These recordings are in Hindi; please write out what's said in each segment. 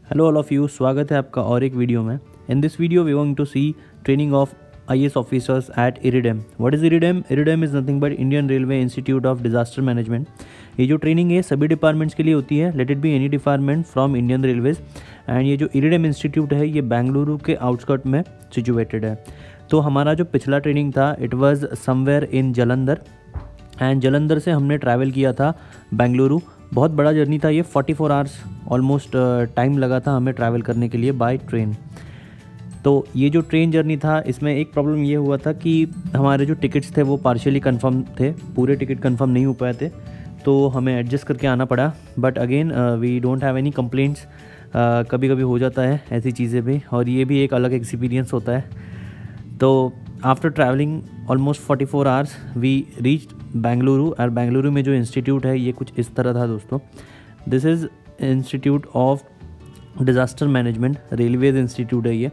हेलो ऑल ऑफ यू, स्वागत है आपका और एक वीडियो में। In this video we going to see training of IAS officers at IRIDM. What is IRIDM? IRIDM is nothing but Indian Railway Institute of Disaster Management. ये जो ट्रेनिंग है सभी डिपार्टमेंट्स के लिए होती है, let it be any department from Indian railways. And ये जो इरिडेम इंस्टीट्यूट है ये बेंगलुरु के आउटस्कर्ट में सिचुएटेड है। तो हमारा जो पिछला ट्रेनिंग था it was somewhere in Jalandhar, and Jalandhar से हमने ट्रैवल किया था बेंगलुरु। बहुत बड़ा जर्नी था ये, 44 आवर्स ऑलमोस्ट टाइम लगा था हमें ट्रैवल करने के लिए बाय ट्रेन। तो ये जो ट्रेन जर्नी था इसमें एक प्रॉब्लम ये हुआ था कि हमारे जो टिकट्स थे वो पार्शियली कंफर्म थे, पूरे टिकट कंफर्म नहीं हो पाए थे, तो हमें एडजस्ट करके आना पड़ा। But again we don't have any complaints. कभी कभी हो जाता है ऐसी चीज़ें भी, और ये भी एक अलग एक्सपीरियंस होता है। तो after travelling almost 44 hours we reached Bengaluru. और बेंगलुरु में जो इंस्टीट्यूट है ये कुछ इस तरह था दोस्तों। This is institute of disaster management, railways institute है ये।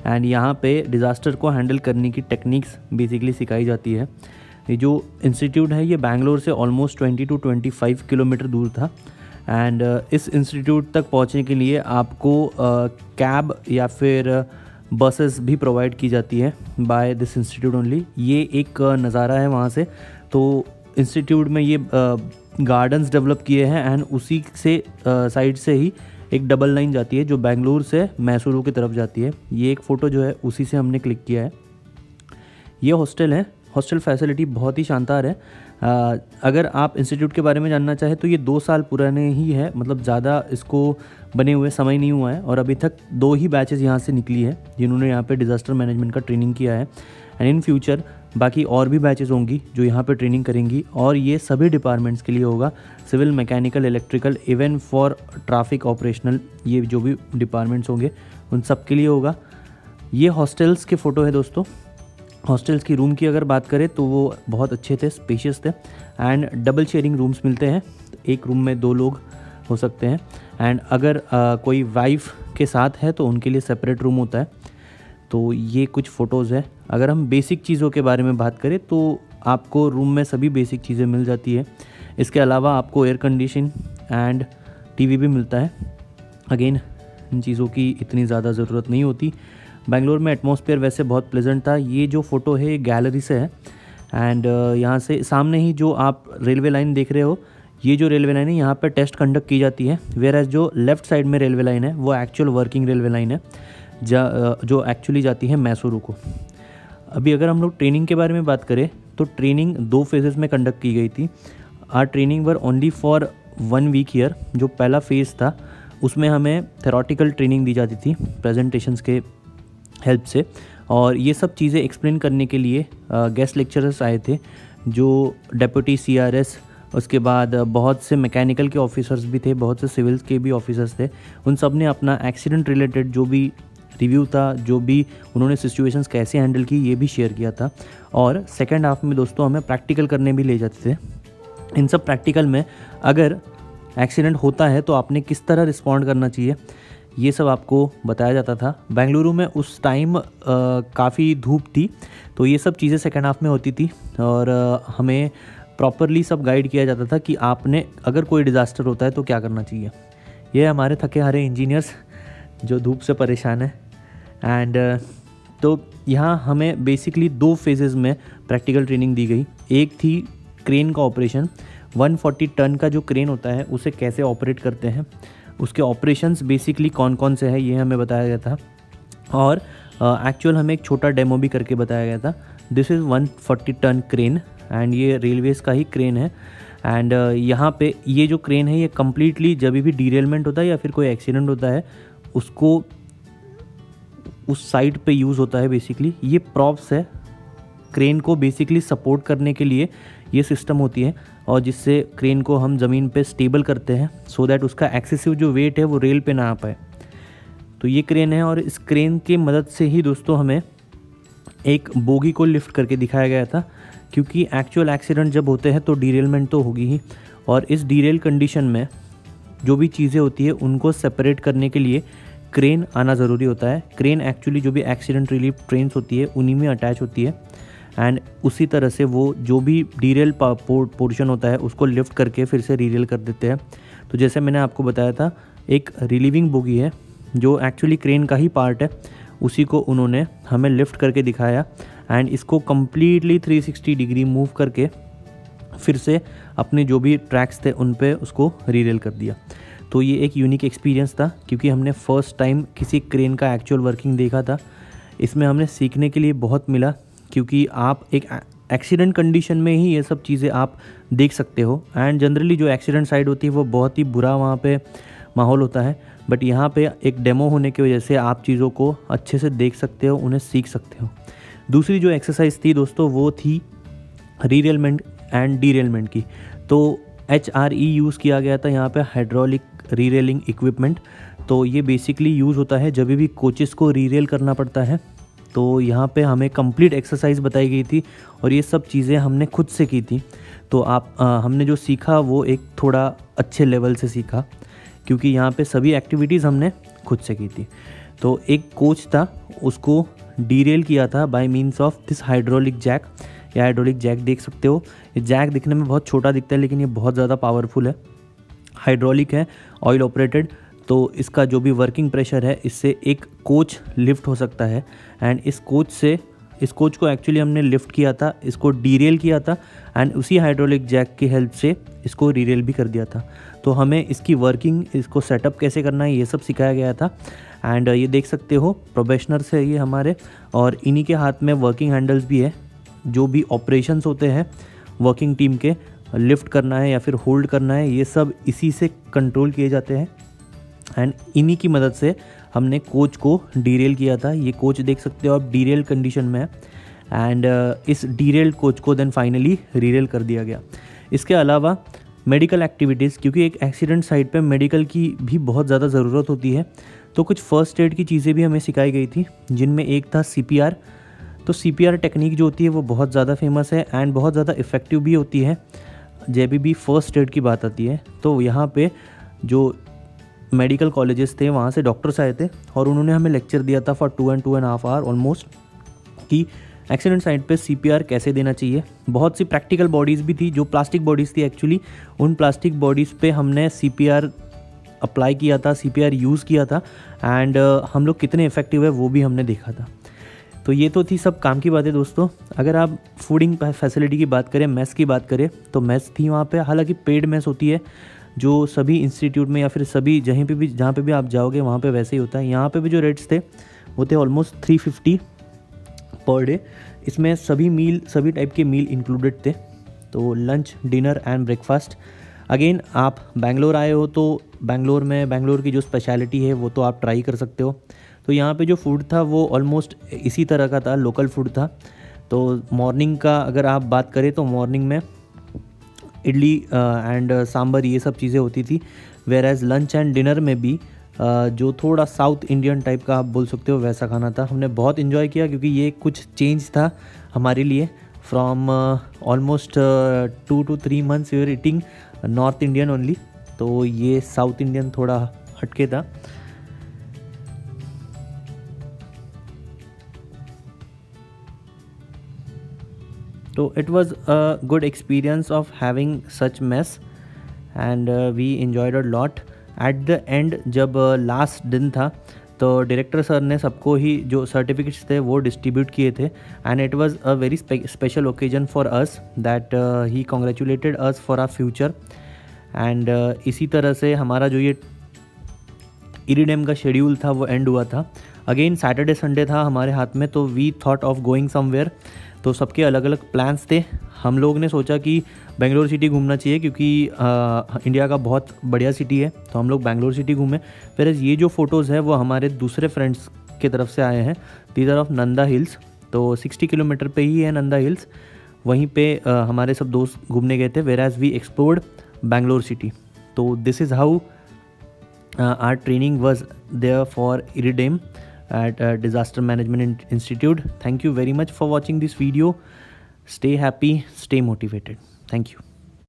एंड यहाँ पे डिज़ास्टर को हैंडल करने की टेक्निक्स बेसिकली सिखाई जाती है। ये जो इंस्टीट्यूट है ये बैंगलोर से ऑलमोस्ट 20 to 25 किलोमीटर दूर था। एंड इस इंस्टीट्यूट तक पहुँचने के लिए आपको कैब या फिर बसेस भी प्रोवाइड की जाती है बाय दिस इंस्टीट्यूट ओनली। ये एक नज़ारा है वहाँ से। तो इंस्टीट्यूट में ये गार्डन्स डेवलप किए हैं, एंड उसी से साइड से ही एक डबल लाइन जाती है जो बेंगलुरु से मैसूरू की तरफ जाती है। ये एक फ़ोटो जो है उसी से हमने क्लिक किया है। ये हॉस्टल है, हॉस्टल फैसिलिटी बहुत ही शानदार है। अगर आप इंस्टीट्यूट के बारे में जानना चाहें तो ये 2 साल पुराने ही है, मतलब ज़्यादा इसको बने हुए समय नहीं हुआ है, और अभी तक 2 ही बैचेस यहाँ से निकली है जिन्होंने यहाँ पे डिज़ास्टर मैनेजमेंट का ट्रेनिंग किया है। एंड इन फ्यूचर बाकी और भी बैचेस होंगी जो यहाँ पे ट्रेनिंग करेंगी, और ये सभी डिपार्टमेंट्स के लिए होगा, civil, mechanical, electrical, even for traffic operational. ये जो भी डिपार्टमेंट्स होंगे उन सब के लिए होगा। ये हॉस्टल्स के फ़ोटो है दोस्तों। हॉस्टल्स की रूम की अगर बात करें तो वो बहुत अच्छे थे, स्पेशियस थे, एंड डबल शेयरिंग रूम्स मिलते हैं। एक रूम में 2 लोग हो सकते हैं। एंड अगर कोई वाइफ के साथ है तो उनके लिए सेपरेट रूम होता है। तो ये कुछ फ़ोटोज़ है। अगर हम बेसिक चीज़ों के बारे में बात करें तो आपको रूम में सभी बेसिक चीज़ें मिल जाती है। इसके अलावा आपको एयर कंडीशन एंड टीवी भी मिलता है। अगेन इन चीज़ों की इतनी ज़्यादा ज़रूरत नहीं होती। बेंगलोर में एटमॉस्फेयर वैसे बहुत प्लेजेंट था। ये जो फ़ोटो है ये गैलरी से है, एंड यहाँ से सामने ही जो आप रेलवे लाइन देख रहे हो, ये जो रेलवे लाइन है यहाँ पे टेस्ट कंडक्ट की जाती है। वेयर एज जो लेफ़्ट साइड में रेलवे लाइन है वो एक्चुअल वर्किंग रेलवे लाइन है जो एक्चुअली जाती है मैसूरू को। अभी अगर हम लोग ट्रेनिंग के बारे में बात करें तो ट्रेनिंग 2 फेजेस में कंडक्ट की गई थी। Are training were only for 1 week year. जो पहला फेज़ था उसमें हमें थेरोटिकल ट्रेनिंग दी जाती थी प्रेजेंटेशंस के हेल्प से, और ये सब चीज़ें एक्सप्लेन करने के लिए गेस्ट लेक्चरर्स आए थे जो डेप्यूटी CRS, उसके बाद बहुत से मैकेनिकल के ऑफिसर्स भी थे, बहुत से सिविल्स के भी ऑफिसर्स थे। उन सब ने अपना एक्सीडेंट रिलेटेड जो भी रिव्यू था, जो भी उन्होंने सिचुएशंस कैसे हैंडल की, ये भी शेयर किया था। और सेकेंड हाफ में दोस्तों हमें प्रैक्टिकल करने भी ले जाते थे। इन सब प्रैक्टिकल में अगर एक्सीडेंट होता है तो आपने किस तरह रिस्पॉन्ड करना चाहिए ये सब आपको बताया जाता था। बेंगलुरु में उस टाइम काफ़ी धूप थी, तो ये सब चीज़ें सेकेंड हाफ में होती थी, और हमें प्रॉपरली सब गाइड किया जाता था कि आपने अगर कोई डिज़ास्टर होता है तो क्या करना चाहिए। ये हमारे थके हारे इंजीनियर्स जो धूप से परेशान है। एंड तो यहाँ हमें बेसिकली 2 फेजेस में प्रैक्टिकल ट्रेनिंग दी गई। एक थी क्रेन का ऑपरेशन, 140 टन का जो क्रेन होता है उसे कैसे ऑपरेट करते हैं, उसके ऑपरेशंस बेसिकली कौन कौन से हैं ये हमें बताया गया था। और एक्चुअल हमें एक छोटा डेमो भी करके बताया गया था। This is 140 ton crane, and ये रेलवेज़ का ही क्रेन है। एंड यहाँ पे ये जो क्रेन है ये कम्प्लीटली जब भी डीरेलमेंट होता है या फिर कोई एक्सीडेंट होता है उसको उस साइड पे यूज़ होता है। बेसिकली ये प्रॉप्स है, क्रेन को बेसिकली सपोर्ट करने के लिए ये सिस्टम होती है, और जिससे क्रेन को हम ज़मीन पे स्टेबल करते हैं सो दैट उसका एक्सेसिव जो वेट है वो रेल पे ना आ पाए। तो ये क्रेन है, और इस क्रेन की मदद से ही दोस्तों हमें एक बोगी को लिफ्ट करके दिखाया गया था, क्योंकि एक्चुअल एक्सीडेंट जब होते हैं तो डीरेलमेंट तो होगी ही, और इस डीरेल कंडीशन में जो भी चीज़ें होती है उनको सेपरेट करने के लिए क्रेन आना ज़रूरी होता है। क्रेन एक्चुअली जो भी एक्सीडेंट रिलीफ ट्रेन्स होती है उन्हीं में अटैच होती है, एंड उसी तरह से वो जो भी डीरेल पोर्शन होता है उसको लिफ्ट करके फिर से रीरेल कर देते हैं। तो जैसे मैंने आपको बताया था एक रिलीविंग बोगी है जो एक्चुअली क्रेन का ही पार्ट है उसी को उन्होंने हमें लिफ्ट करके दिखाया एंड इसको कम्प्लीटली 360 डिग्री मूव करके फिर से अपने जो भी ट्रैक्स थे उन पे उसको रीरेल कर दिया। तो ये एक यूनिक एक्सपीरियंस था क्योंकि हमने फर्स्ट टाइम किसी क्रेन का एक्चुअल वर्किंग देखा था। इसमें हमने सीखने के लिए बहुत मिला क्योंकि आप एक एक्सीडेंट कंडीशन में ही ये सब चीज़ें आप देख सकते हो एंड जनरली जो एक्सीडेंट साइड होती है वो बहुत ही बुरा वहाँ पे माहौल होता है, बट यहाँ पे एक डेमो होने की वजह से आप चीज़ों को अच्छे से देख सकते हो, उन्हें सीख सकते हो। दूसरी जो एक्सरसाइज थी दोस्तों वो थी रीरेलमेंट एंड डीरेलमेंट की। तो HRE यूज़ किया गया था यहाँ पे, हाइड्रोलिक रीरेलिंग इक्विपमेंट। तो ये बेसिकली यूज़ होता है जब भी कोचेस को रीरेल करना पड़ता है। तो यहाँ पे हमें कंप्लीट एक्सरसाइज बताई गई थी और ये सब चीज़ें हमने खुद से की थी। तो हमने जो सीखा वो एक थोड़ा अच्छे लेवल से सीखा क्योंकि यहाँ पे सभी एक्टिविटीज़ हमने खुद से की थी। तो एक कोच था, उसको डीरेल किया था by means of this hydraulic jack. या हाइड्रोलिक जैक देख सकते हो, ये जैक दिखने में बहुत छोटा दिखता है लेकिन ये बहुत ज़्यादा पावरफुल है, हाइड्रोलिक है, ऑयल ऑपरेटेड। तो इसका जो भी वर्किंग प्रेशर है इससे एक कोच लिफ्ट हो सकता है एंड इस कोच को एक्चुअली हमने लिफ्ट किया था, इसको डीरेल किया था एंड उसी हाइड्रोलिक जैक की हेल्प से इसको रीरेल भी कर दिया था। तो हमें इसकी वर्किंग, इसको सेटअप कैसे करना है ये सब सिखाया गया था एंड ये देख सकते हो प्रोबेशनर्स है ये हमारे, और इन्हीं के हाथ में वर्किंग हैंडल्स भी है। जो भी ऑपरेशंस होते हैं वर्किंग टीम के, लिफ्ट करना है या फिर होल्ड करना है, ये सब इसी से कंट्रोल किए जाते हैं एंड इन्हीं की मदद से हमने कोच को डीरेल किया था। ये कोच देख सकते हो आप डीरेल कंडीशन में है एंड इस डीरेल कोच को देन फाइनली रीरेल कर दिया गया। इसके अलावा मेडिकल एक्टिविटीज़, क्योंकि एक एक्सीडेंट साइट पे मेडिकल की भी बहुत ज़्यादा ज़रूरत होती है, तो कुछ फर्स्ट एड की चीज़ें भी हमें सिखाई गई थी जिनमें एक था CPR। तो CPR टेक्निक जो होती है वो बहुत ज़्यादा फेमस है एंड बहुत ज़्यादा इफ़ेक्टिव भी होती है जब भी फर्स्ट एड की बात आती है। तो यहाँ पे जो मेडिकल कॉलेजेस थे वहाँ से डॉक्टर्स आए थे और उन्होंने हमें लेक्चर दिया था फॉर 2.5 आवर ऑलमोस्ट कि एक्सीडेंट साइट पे CPR कैसे देना चाहिए। बहुत सी प्रैक्टिकल बॉडीज़ भी थी जो प्लास्टिक बॉडीज़ थी एक्चुअली, उन प्लास्टिक बॉडीज़ पे हमने CPR अप्लाई किया था, CPR यूज़ किया था एंड हम लोग कितने इफ़ेक्टिव है वो भी हमने देखा था। तो ये तो थी सब काम की बातें दोस्तों। अगर आप फूडिंग फैसिलिटी की बात करें, मेस की बात करें, तो मेस थी वहाँ पे, हालांकि पेड मेस होती है जो सभी इंस्टीट्यूट में या फिर सभी जहाँ पे भी आप जाओगे वहाँ पे वैसे ही होता है। यहाँ पे भी जो रेट्स थे वो थे ऑलमोस्ट 350 पर डे। इसमें सभी टाइप के मील इंक्लूडेड थे, तो lunch, dinner and breakfast. Again आप बैंगलोर आए हो तो बैंगलोर की जो स्पेशलिटी है वो तो आप ट्राई कर सकते हो। तो यहाँ पे जो फूड था वो ऑलमोस्ट इसी तरह का था, लोकल फूड था। तो मॉर्निंग का अगर आप बात करें तो मॉर्निंग में इडली एंड सांभर ये सब चीज़ें होती थी, whereas lunch and dinner में भी जो थोड़ा साउथ इंडियन टाइप का आप बोल सकते हो वैसा खाना था। हमने बहुत इन्जॉय किया क्योंकि ये कुछ चेंज था हमारे लिए। From almost 2 to 3 months we were eating north Indian only, तो ये साउथ इंडियन थोड़ा हटके था। तो it was a good experience of having such mess and we enjoyed a lot. At the end जब लास्ट दिन था तो डायरेक्टर सर ने सबको ही जो सर्टिफिकेट्स थे वो डिस्ट्रीब्यूट किए थे and it was a very special occasion for us that he congratulated us for our future. And इसी तरह से हमारा जो ये इरिडेम का शेड्यूल था वो एंड हुआ था। अगेन सैटरडे संडे था हमारे हाथ में, तो we thought of going somewhere. तो सबके अलग अलग प्लान्स थे। हम लोग ने सोचा कि बेंगलोर सिटी घूमना चाहिए क्योंकि इंडिया का बहुत बढ़िया सिटी है, तो हम लोग बेंगलोर सिटी घूमे। फिर ये जो फ़ोटोज़ है वो हमारे दूसरे फ्रेंड्स की तरफ से आए हैं, these are of Nanda hills. तो 60 किलोमीटर पे ही है नंदा हिल्स, वहीं पे हमारे सब दोस्त घूमने गए थे, where as we explored Bangalore city. तो this is how our training was there for Iridem at Disaster Management Institute. Thank you very much for watching this video. Stay happy, stay motivated. Thank you.